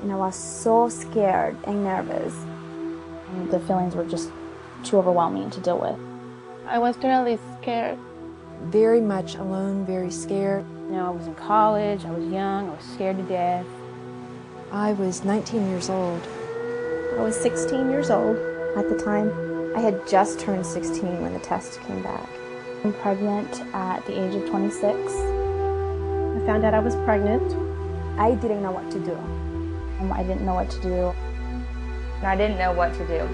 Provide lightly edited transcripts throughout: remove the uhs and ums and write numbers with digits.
and I was so scared and nervous. And the feelings were just too overwhelming to deal with. I was really scared. Very much alone, very scared. You know, I was in college, I was young, I was scared to death. I was 19 years old. I was 16 years old at the time. I had just turned 16 when the test came back. I'm pregnant at the age of 26. I found out I was pregnant. I didn't know what to do. I didn't know what to do. I didn't know what to do.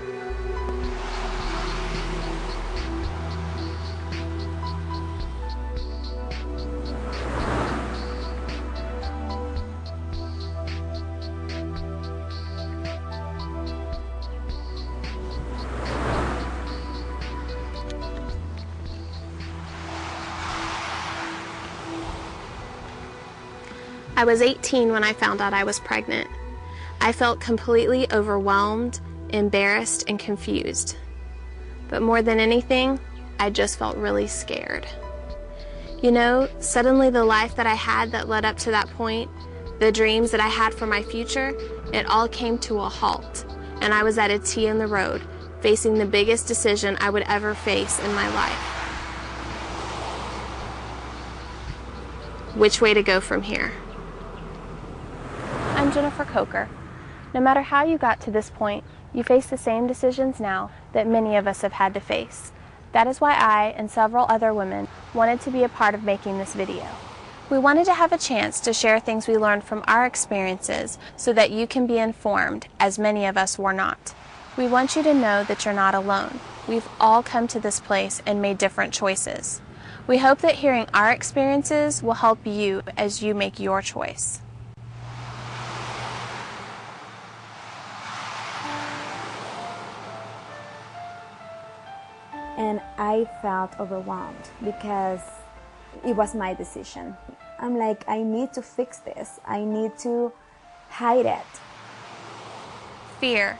I was 18 when I found out I was pregnant. I felt completely overwhelmed, embarrassed, and confused. But more than anything, I just felt really scared. You know, suddenly the life that I had that led up to that point, the dreams that I had for my future, it all came to a halt, and I was at a T in the road, facing the biggest decision I would ever face in my life. Which way to go from here? I'm Jennifer Coker. No matter how you got to this point, you face the same decisions now that many of us have had to face. That is why I and several other women wanted to be a part of making this video. We wanted to have a chance to share things we learned from our experiences so that you can be informed, as many of us were not. We want you to know that you're not alone. We've all come to this place and made different choices. We hope that hearing our experiences will help you as you make your choice. And I felt overwhelmed because it was my decision. I'm like, I need to fix this. I need to hide it. Fear.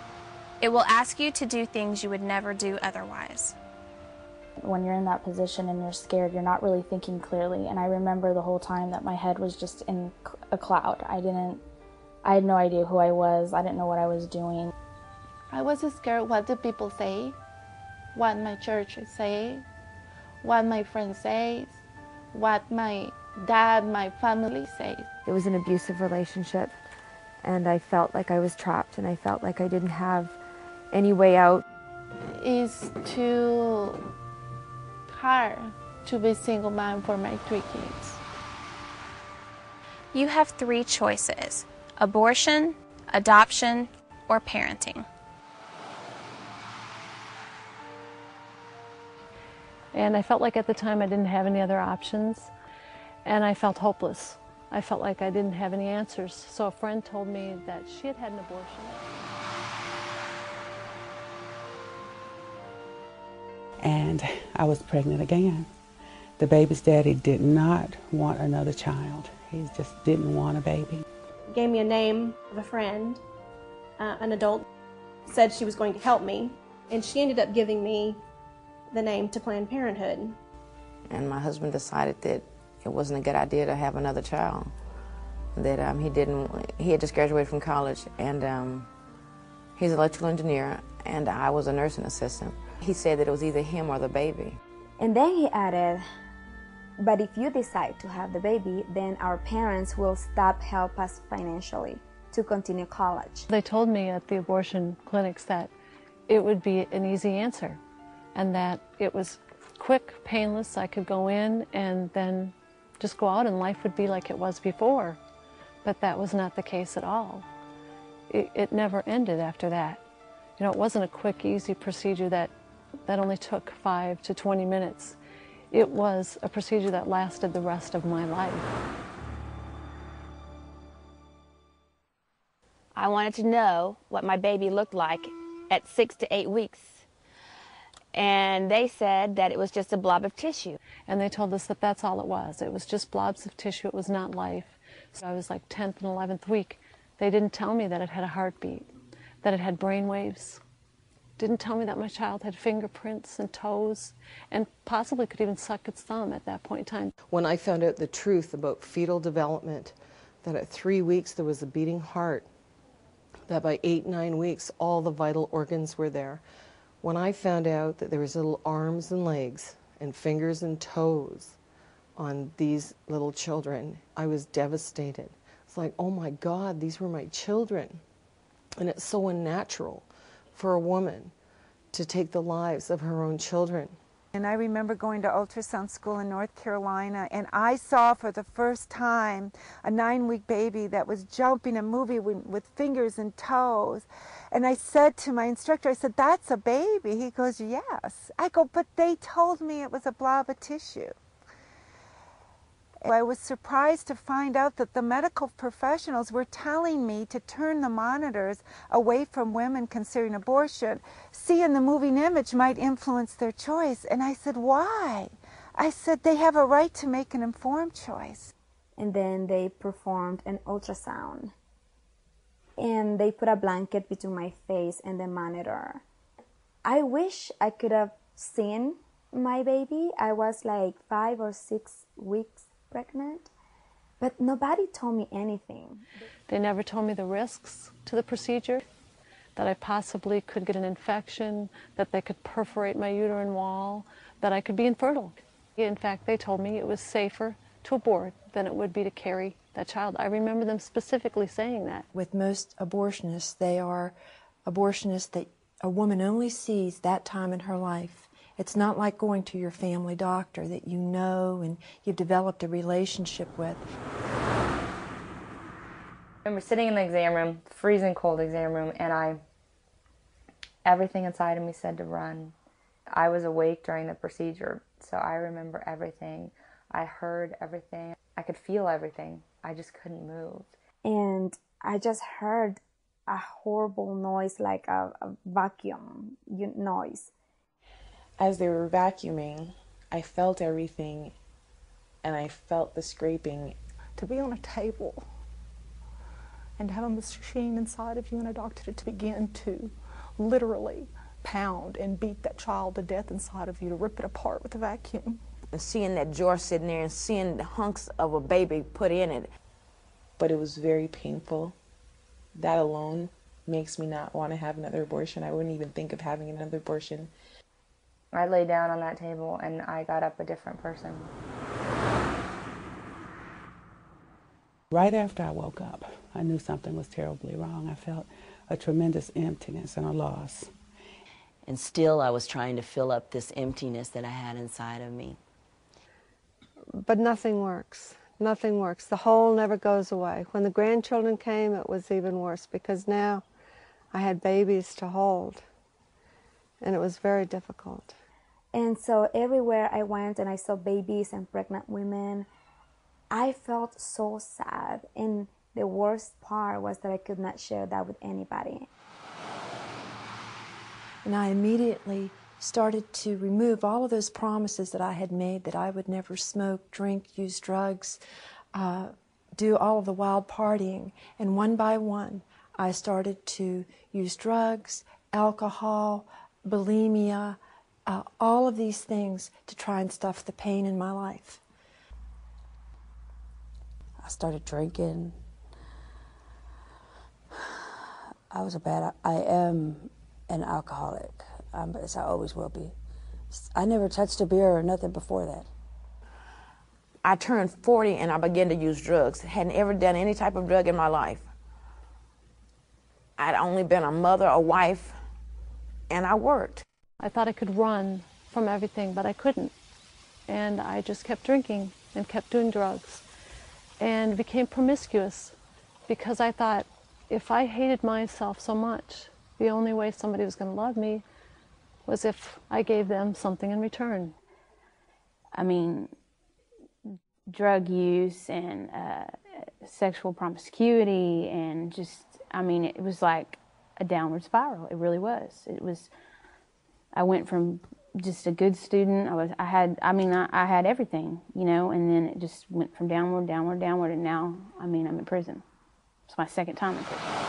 It will ask you to do things you would never do otherwise. When you're in that position and you're scared, you're not really thinking clearly. And I remember the whole time that my head was just in a cloud. I had no idea who I was. I didn't know what I was doing. I was scared what the people say, what my church say, what my friends say, what my dad, my family says. It was an abusive relationship, and I felt like I was trapped, and I felt like I didn't have any way out. It's too hard to be a single mom for my 3 kids. You have 3 choices: abortion, adoption, or parenting. And I felt like at the time I didn't have any other options, and I felt hopeless. I felt like I didn't have any answers. So a friend told me that she had had an abortion. And I was pregnant again. The baby's daddy did not want another child. He just didn't want a baby. Gave me a name of a friend, an adult, said she was going to help me, and she ended up giving me the name to Planned Parenthood. And my husband decided that it wasn't a good idea to have another child. That he had just graduated from college, and he's an electrical engineer, and I was a nursing assistant. He said that it was either him or the baby. And then he added, but if you decide to have the baby, then our parents will stop help us financially to continue college. They told me at the abortion clinics that it would be an easy answer, and that it was quick, painless. I could go in and then just go out and life would be like it was before. But that was not the case at all. It never ended after that. You know, it wasn't a quick, easy procedure that only took 5 to 20 minutes. It was a procedure that lasted the rest of my life. I wanted to know what my baby looked like at 6 to 8 weeks. And they said that it was just a blob of tissue. And they told us that that's all it was. It was just blobs of tissue. It was not life. So I was like 10th and 11th week. They didn't tell me that it had a heartbeat, that it had brain waves. Didn't tell me that my child had fingerprints and toes, and possibly could even suck its thumb at that point in time. When I found out the truth about fetal development, that at 3 weeks there was a beating heart, that by 8, 9 weeks, all the vital organs were there. When I found out that there was little arms and legs and fingers and toes on these little children, I was devastated. It's like, oh my God, these were my children. And it's so unnatural for a woman to take the lives of her own children. And I remember going to ultrasound school in North Carolina, and I saw for the first time a 9-week baby that was jumping and moving with fingers and toes. And I said to my instructor, I said, "That's a baby." He goes, "Yes." I go, "But they told me it was a blob of tissue." I was surprised to find out that the medical professionals were telling me to turn the monitors away from women considering abortion. Seeing the moving image might influence their choice. And I said, "Why?" I said, "They have a right to make an informed choice." And then they performed an ultrasound. And they put a blanket between my face and the monitor. I wish I could have seen my baby. I was like 5 or 6 weeks pregnant, but nobody told me anything. They never told me the risks to the procedure, that I possibly could get an infection, that they could perforate my uterine wall, that I could be infertile. In fact, they told me it was safer to abort than it would be to carry that child. I remember them specifically saying that. With most abortionists, they are abortionists that a woman only sees that time in her life. It's not like going to your family doctor that you know and you've developed a relationship with. I remember sitting in the exam room, freezing cold exam room, and everything inside of me said to run. I was awake during the procedure, so I remember everything. I heard everything. I could feel everything. I just couldn't move. And I just heard a horrible noise, like a vacuum noise. As they were vacuuming, I felt everything, and I felt the scraping. To be on a table and have a machine inside of you and a doctor to begin to literally pound and beat that child to death inside of you, to rip it apart with a vacuum. And seeing that jar sitting there and seeing the hunks of a baby put in it. But it was very painful. That alone makes me not want to have another abortion. I wouldn't even think of having another abortion. I lay down on that table and I got up a different person. Right after I woke up, I knew something was terribly wrong. I felt a tremendous emptiness and a loss. And still I was trying to fill up this emptiness that I had inside of me. But nothing works. Nothing works. The hole never goes away. When the grandchildren came, it was even worse because now I had babies to hold. And it was very difficult. And so everywhere I went and I saw babies and pregnant women, I felt so sad. And the worst part was that I could not share that with anybody. And I immediately started to remove all of those promises that I had made, that I would never smoke, drink, use drugs, do all of the wild partying. And one by one, I started to use drugs, alcohol, bulimia, all of these things to try and stuff the pain in my life. I started drinking. I am an alcoholic, as I always will be. I never touched a beer or nothing before that. I turned 40 and I began to use drugs. Hadn't ever done any type of drug in my life. I'd only been a mother, a wife, and I worked. I thought I could run from everything, but I couldn't. And I just kept drinking and kept doing drugs and became promiscuous because I thought if I hated myself so much, the only way somebody was going to love me was if I gave them something in return. I mean, drug use and sexual promiscuity and just, I mean, it was like a downward spiral. It really was. It was, I went from just a good student, I had everything, you know, and then it just went from downward, and now, I mean, I'm in prison. It's my second time in prison.